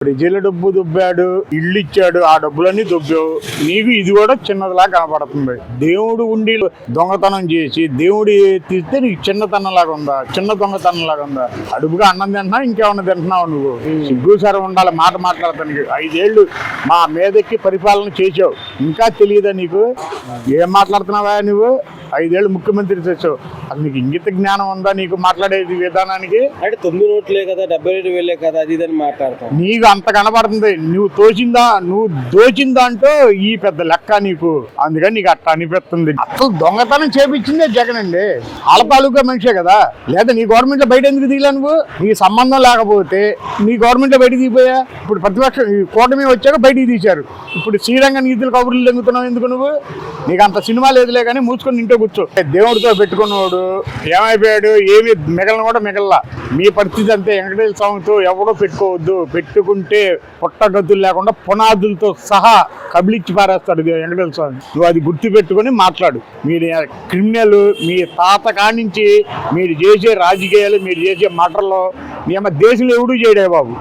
ప్రజల డబ్బు దుబ్బాడు, ఇల్లు ఇచ్చాడు, ఆ డబ్బులన్నీ దుబ్బావు. నీకు ఇది కూడా చిన్నదిలా కనపడుతుంది. దేవుడు ఉండి దొంగతనం చేసి దేవుడి తీస్తే నీకు చిన్నతనంలాగా ఉందా? చిన్న దొంగతనంలాగా ఉందా? అడుపుగా అన్నం తింటున్నావు, ఇంకేమన్నా తింటున్నావు నువ్వు? సిగ్గు సరం ఉండాలి మాట మాట్లాడతానికి. 5 ఏళ్ళు మా మీదకి పరిపాలన చేసావు, ఇంకా తెలియదా నీకు? ఏం మాట్లాడుతున్నావా నువ్వు? 5 ఏళ్ళు ముఖ్యమంత్రి చేసావు. అది నీకు ఇంగిత జ్ఞానం ఉందా నీకు మాట్లాడేది విధానానికి? అంటే 9 నోట్లే కదా, 72,000 కదా, అది ఇదని మాట్లాడతాం. నీకు అంత కనబడుతుంది. నువ్వు దోచిందా అంటూ ఈ పెద్ద లెక్క నీకు. అందుకని నీకు అట్ట అనిపిస్తుంది. అసలు దొంగతనం చేపించిందే జగన్ అండి. వాళ్ళ తాలూకా మనిషే కదా. లేదా నీ గవర్నమెంట్ లో బయట ఎందుకు దిగలే నువ్వు? నీకు సంబంధం లేకపోతే నీ గవర్నమెంట్ లో బయటకు దిగిపోయా. ఇప్పుడు ప్రతిపక్షం కూటమి వచ్చాక బయటికి తీశారు. ఇప్పుడు శ్రీరంగ నీతులు కబుర్లు లెంగుతున్నావు ఎందుకు నువ్వు? నీకు అంత సినిమా లేదులే కానీ మూసుకొని ఇంట్లో కూర్చో. దేవుడితో పెట్టుకున్నవాడు ఏమైపోయాడు? ఏమి మిగలను కూడా మిగల్లా. మీ పరిస్థితి అంతే. వెంకటేశ్వర స్వామితో ఎవడో పెట్టుకోవద్దు. పెట్టుకుంటే పుట్టగతులు లేకుండా పునాదులతో సహా కబిలిచ్చి పారేస్తాడు వెంకటేశ్వర స్వామి. నువ్వు అది గుర్తు పెట్టుకుని మాట్లాడు. మీరు క్రిమినల్, మీ తాత కానించి మీరు చేసే రాజకీయాలు, మీరు చేసే మాటల్లో మీ అమ్మ దేశంలో ఎవడూ చేయడే బాబు.